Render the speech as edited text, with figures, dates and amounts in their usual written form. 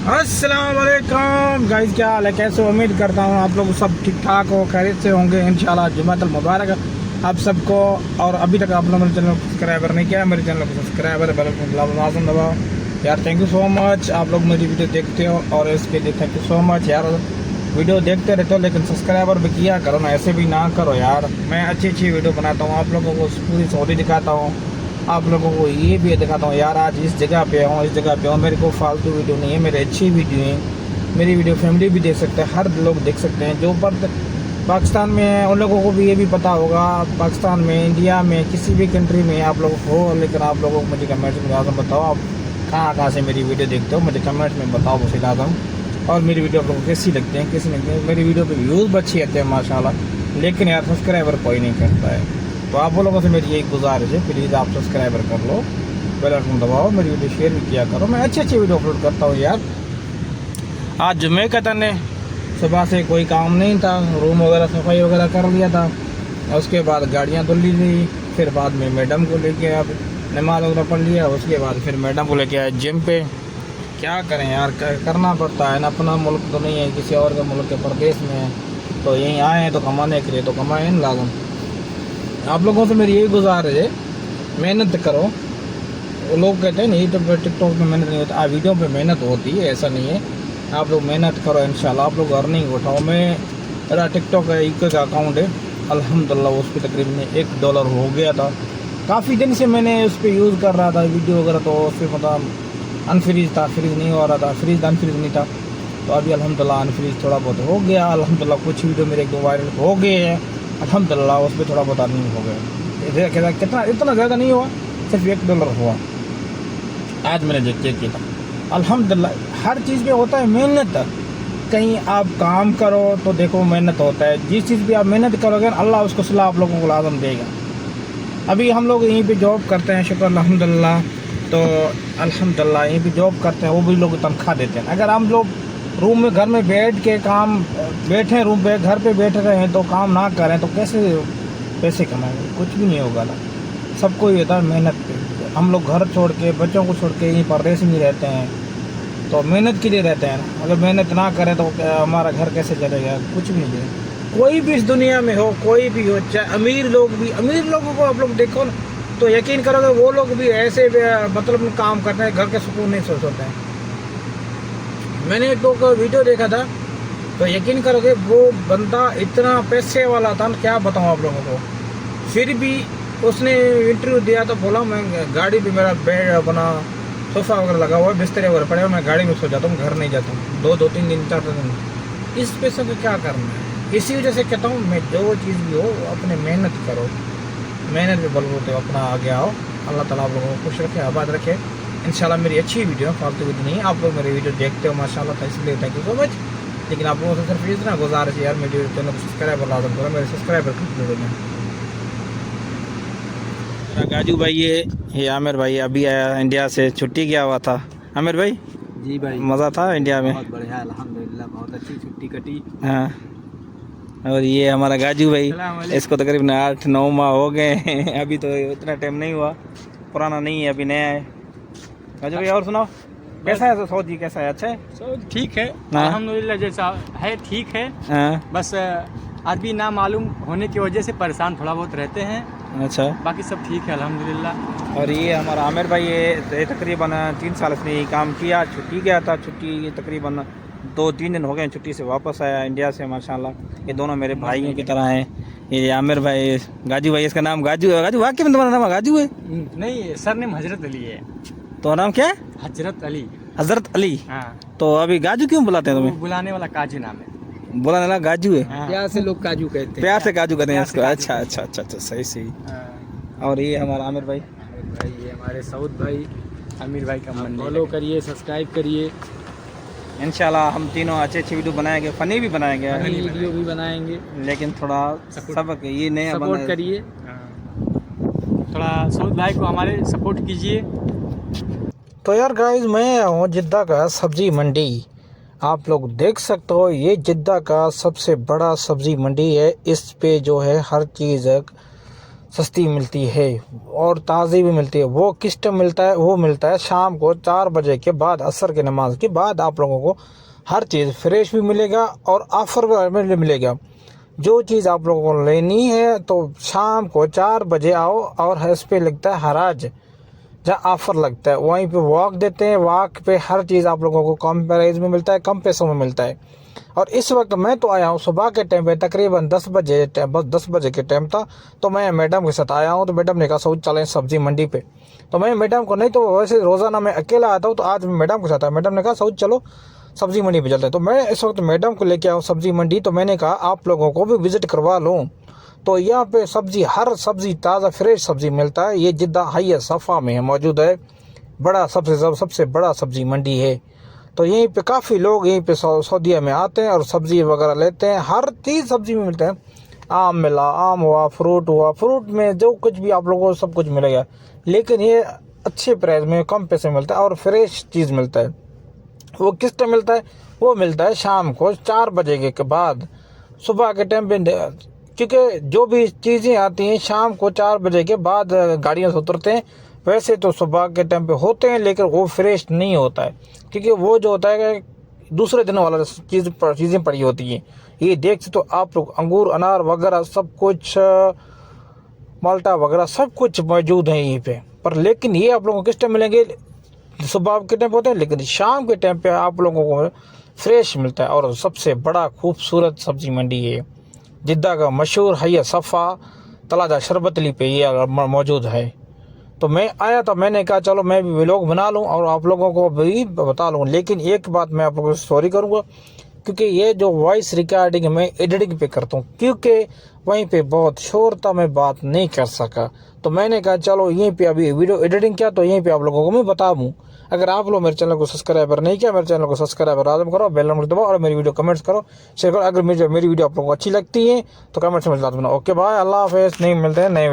अस्सलाम वालेकुम गाइस, क्या हाल है? कैसे हो? उम्मीद करता हूँ आप लोग सब ठीक ठाक हो, खैरियत से होंगे इंशाल्लाह। जुमातुल मुबारक आप सबको। और अभी तक आप लोगों ने मेरे चैनल को सब्सक्राइबर नहीं किया, मेरे चैनल को सब्सक्राइबर बेल आइकन लाजम दबाओ यार। थैंक यू सो मच, आप लोग मेरी वीडियो देखते हो और इसके लिए थैंक यू सो मच यार। वीडियो देखते रहते हो लेकिन सब्सक्राइबर भी किया करो ना, ऐसे भी ना करो यार। मैं अच्छी अच्छी वीडियो बनाता हूँ, आप लोगों को पूरी सॉरी दिखाता हूँ, आप लोगों को ये भी दिखाता हूँ यार। आज इस जगह पे हूँ, इस जगह पे हूँ, मेरे को फालतू वीडियो नहीं है, मेरे अच्छी वीडियो है। मेरी वीडियो फैमिली भी देख सकते हैं, हर लोग देख सकते हैं। जो पर पाकिस्तान में है उन लोगों को भी ये भी पता होगा, पाकिस्तान में, इंडिया में, किसी भी कंट्री में आप लोग हो। लेकिन आप लोगों को मुझे कमेंट्स में लाजम बताओ, आप कहाँ से मेरी वीडियो देखते हो, मुझे कमेंट्स में बताओ मुझे लाजम। और मेरी वीडियो आप लोगों को कैसी लगती है, कैसी लगती है। मेरी वीडियो पे व्यूज़ भी अच्छी आते हैं माशाल्लाह, लेकिन यार सब्सक्राइबर कोई नहीं करता है। तो आप लोगों से मेरी यही गुजारिश है, प्लीज़ आप सब्सक्राइबर कर लो, बेल आइकन दबाओ, मेरी वीडियो शेयर भी किया करो। मैं अच्छी अच्छी वीडियो अपलोड करता हूँ यार। आज जुम्मे का दिन है, सुबह से कोई काम नहीं था, रूम वगैरह सफाई वगैरह कर लिया था, उसके बाद गाड़ियाँ धुल ली थी, फिर बाद में मैडम को लेके अब नमाज वगैरह पढ़ लिया, उसके बाद फिर मैडम को लेके आए जिम पे। क्या करें यार, करना पड़ता है ना, अपना मुल्क तो नहीं है, किसी और के मुल्क के प्रदेश में है, तो यहीं आए हैं तो कमाने के लिए, तो कमाएँ ना लाजम। आप लोगों से मेरी यही गुजारिश है, मेहनत करो। वो लोग कहते हैं नहीं तो टिकटॉक में मेहनत नहीं होती, वीडियो पे मेहनत होती है, ऐसा नहीं है। आप लोग मेहनत करो इंशाल्लाह, आप लोग अर्निंग उठाओ। मेरा टिकटॉक का एक का अकाउंट है अल्हम्दुलिल्लाह, उस पर तकरीबन $1 हो गया था। काफ़ी दिन से मैंने उस पर यूज़ कर रहा था वीडियो वगैरह, तो उस पर मतलब अनफ्रीज था, फ्रीज नहीं हो रहा था, फ्रीज अनफ्रीज नहीं था। तो अभी अल्हम्दुलिल्लाह अनफ्रीज थोड़ा बहुत हो गया अल्हम्दुलिल्लाह। कुछ वीडियो मेरे 2 वायरल हो गए हैं अल्हम्दुलिल्लाह, उस पर थोड़ा बहुत अर्निंग हो गया। कितना इतना ज़्यादा नहीं हुआ, सिर्फ $1 हुआ। आज मैंने चेक किया था अल्हम्दुलिल्लाह। हर चीज़ पे होता है मेहनत, कहीं आप काम करो तो देखो मेहनत होता है। जिस चीज़ पे आप मेहनत करोगे अल्लाह उसको सलाह आप लोगों को लाजम देगा। अभी हम लोग यहीं पे जॉब करते हैं, शुक्र अल्हम्दुलिल्लाह। तो अल्हम्दुलिल्लाह यहीं पे जॉब करते हैं, वो भी लोग तनख्वाह देते हैं। अगर हम लोग रूम में घर में बैठ के काम बैठे रूम पे घर पे बैठ रहे हैं तो काम ना करें तो कैसे पैसे कमाएंगे? कुछ भी नहीं होगा ना। सबको ये होता है मेहनत पे। हम लोग घर छोड़ के, बच्चों को छोड़ के यहीं परदेश में रहते हैं, तो मेहनत के लिए रहते हैं ना। अगर मेहनत ना करें तो हमारा घर कैसे चलेगा? कुछ भी नहीं है। कोई भी इस दुनिया में हो, कोई भी हो, चाहे अमीर लोग भी, अमीर लोगों को आप लोग देखो ना तो यकीन करोगे वो लोग भी ऐसे मतलब काम करते हैं, घर के सुकून नहीं सोचते हैं। मैंने एक दो वीडियो देखा था तो यकीन करोगे वो बंदा इतना पैसे वाला था, क्या बताऊँ आप लोगों को। फिर भी उसने इंटरव्यू दिया तो बोला मैं गाड़ी भी, मेरा बेड अपना सोफ़ा वगैरह लगा हुआ है, बिस्तरे वगैरह पड़े हुए, मैं गाड़ी में सो जाता हूँ, घर नहीं जाता हूँ 2-3 दिन 4 दिन। इस पैसे को क्या करना है? इसी वजह से कहता हूँ मैं, जो चीज़ भी हो अपने मेहनत करो, मेहनत पे बलबूते अपना आगे आओ। अल्लाह ताला आप लोगों को खुश रखे, आबाद रखे इंशाल्लाह। मेरी अच्छी वीडियो है, फालतू वीडियो नहीं है। आप लोग मेरी वीडियो देखते हो माशाल्लाह, तो इसलिए थैंक यू सो मच। लेकिन आप लोगों से सिर्फ इतना गुजारिश है यार, मेरे चैनल को सब्सक्राइबर लाजम करो, मेरे सब्सक्राइबर कर दो। मेरा गाजू भाई ये आमिर भाई अभी आया इंडिया से, छुट्टी गया हुआ था। आमिर भाई जी भाई, मज़ा था इंडिया में? बहुत बढ़िया अल्हम्दुलिल्लाह, बहुत अच्छी छुट्टी कटी। हाँ, और ये हमारा गाजू भाई, इसको तकरीबन 8-9 माह हो गए हैं। अभी तो इतना टाइम नहीं हुआ, पुराना नहीं है, अभी नया है। गाजू भाई और सुनाओ, कैसा है सऊदी? कैसा है? अच्छा है? सब ठीक है हाँ। अल्हम्दुलिल्लाह, जैसा है ठीक है। हाँ, बस अभी ना मालूम होने की वजह से परेशान थोड़ा बहुत रहते हैं, अच्छा। बाकी सब ठीक है अल्हम्दुलिल्लाह। और ये हमारा आमिर भाई, ये तकरीबन 3 साल से ये काम किया, छुट्टी गया था, छुट्टी तकरीबन 2-3 दिन हो गए, छुट्टी से वापस आया इंडिया से माशाल्लाह। ये दोनों मेरे भाइयों की तरह हैं। ये आमिर भाई, गाजू भाई, इसका नाम गाजू है। गाजू वाकई में तुम्हारा नाम गाजू है? नहीं, सर नेम हजरत अली है। तो नाम क्या है? हजरत अली। हजरत अली। हाँ, तो अभी गाजू क्यों बुलाते हैं तुम्हें? बुलाने वाला काजू नाम है। बुलाने वाला गाजू है? हाँ। प्यार से लोग काजू कहते हैं, प्यार से गाजू कहते हैं प्यार से इसको। गाजू अच्छा कहते अच्छा अच्छा अच्छा, सही सही। हैं। और ये हमारा आमिर भाई, भाई ये हमारे सऊद भाई, आमिर भाई का फॉलो करिए, सब्सक्राइब करिए। इंशाल्लाह हम तीनों अच्छी अच्छी वीडियो बनाएंगे, फनी भी बनाएंगे, फनी वीडियो भी बनाएंगे, लेकिन थोड़ा सबक ये नया सपोर्ट करिए। थोड़ा सऊद भाई को हमारे सपोर्ट कीजिए। तो यार गाइस, मैं हूँ जिद्दा का सब्जी मंडी, आप लोग देख सकते हो। ये जिद्दा का सबसे बड़ा सब्जी मंडी है। इस पे जो है हर चीज़ सस्ती मिलती है और ताज़ी भी मिलती है। वो किस टाइम मिलता है? वो मिलता है शाम को 4 बजे के बाद, असर की नमाज के बाद आप लोगों को हर चीज़ फ्रेश भी मिलेगा और ऑफर में भी मिलेगा। जो चीज़ आप लोगों को लेनी है तो शाम को 4 बजे आओ, और इस पे लगता है हराज, जहाँ ऑफ़र लगता है वहीं पे वॉक देते हैं। वॉक पे हर चीज़ आप लोगों को कम प्राइस में मिलता है, कम पैसों में मिलता है। और इस वक्त मैं तो आया हूँ सुबह के टाइम पे, तकरीबन 10 बजे, बस 10 बजे के टाइम था। तो मैं मैडम के साथ आया हूँ, तो मैडम ने कहा सऊद चलें सब्ज़ी मंडी पे। तो मैं मैडम को, नहीं तो वैसे रोज़ाना मैं अकेला आता हूँ, तो आज मैडम के साथ आया। मैडम ने कहा सऊद चलो सब्ज़ी मंडी पे चलते हैं। तो मैं इस वक्त मैडम को लेके आया हूँ सब्ज़ी मंडी। तो मैंने कहा आप लोगों को भी विज़िट करवा लूँ। तो यहाँ पे सब्ज़ी, हर सब्ज़ी ताज़ा फ्रेश सब्ज़ी मिलता है। ये जिद्दा हाई सफ़ा में है, मौजूद है, बड़ा सबसे बड़ा सब्ज़ी मंडी है। तो यहीं पे काफ़ी लोग यहीं पे सऊदीया में आते हैं और सब्ज़ी वगैरह लेते हैं। हर चीज़ सब्ज़ी में मिलता है। आम मिला, आम हुआ, फ्रूट हुआ, फ्रूट में जो कुछ भी आप लोगों को सब कुछ मिलेगा, लेकिन ये अच्छे प्राइस में कम पैसे में मिलता है और फ्रेश चीज़ मिलता है। वो किस टाइम मिलता है? वो मिलता है शाम को 4 बजे के बाद, सुबह के टाइम पे, क्योंकि जो भी चीज़ें आती हैं शाम को 4 बजे के बाद गाड़ियों से उतरते हैं। वैसे तो सुबह के टाइम पे होते हैं, लेकिन वो फ्रेश नहीं होता है, क्योंकि वो जो होता है कि दूसरे दिन वाला चीज़ें पड़ी होती हैं। ये देख तो आप लोग अंगूर, अनार वगैरह सब कुछ, माल्टा वगैरह सब कुछ मौजूद है यहीं पे। पर लेकिन ये आप लोगों को किस टाइम मिलेंगे? सुबह के टाइम पे होते हैं, लेकिन शाम के टाइम पे आप लोगों को फ्रेश मिलता है। और सबसे बड़ा खूबसूरत सब्ज़ी मंडी है, जिद्दा का मशहूर हया सफ़ा तलाजा शरबतली पे ये मौजूद है। तो मैं आया, तो मैंने कहा चलो मैं भी व्लॉग बना लूं और आप लोगों को भी बता लूं। लेकिन एक बात मैं आप लोगों से सॉरी करूंगा, क्योंकि ये जो वॉइस रिकॉर्डिंग मैं एडिटिंग पे करता हूँ, क्योंकि वहीं पे बहुत शोर था, मैं बात नहीं कर सका। तो मैंने कहा चलो यहीं पे अभी वीडियो एडिटिंग किया, तो यहीं पे आप लोगों को मैं बता दूँ। अगर आप लोग मेरे चैनल को सब्सक्राइबर नहीं किया, मेरे चैनल को सब्सक्राइबर लाजम करो, बेल नंबर दबाओ और मेरी वीडियो कमेंट्स करो, शेयर करो। अगर मेरी वीडियो आप लोगों को अच्छी लगती है तो कमेंट्स में लाजम बनाओ। ओके बाय, अल्लाह हाफिज़। नहीं मिलते हैं नए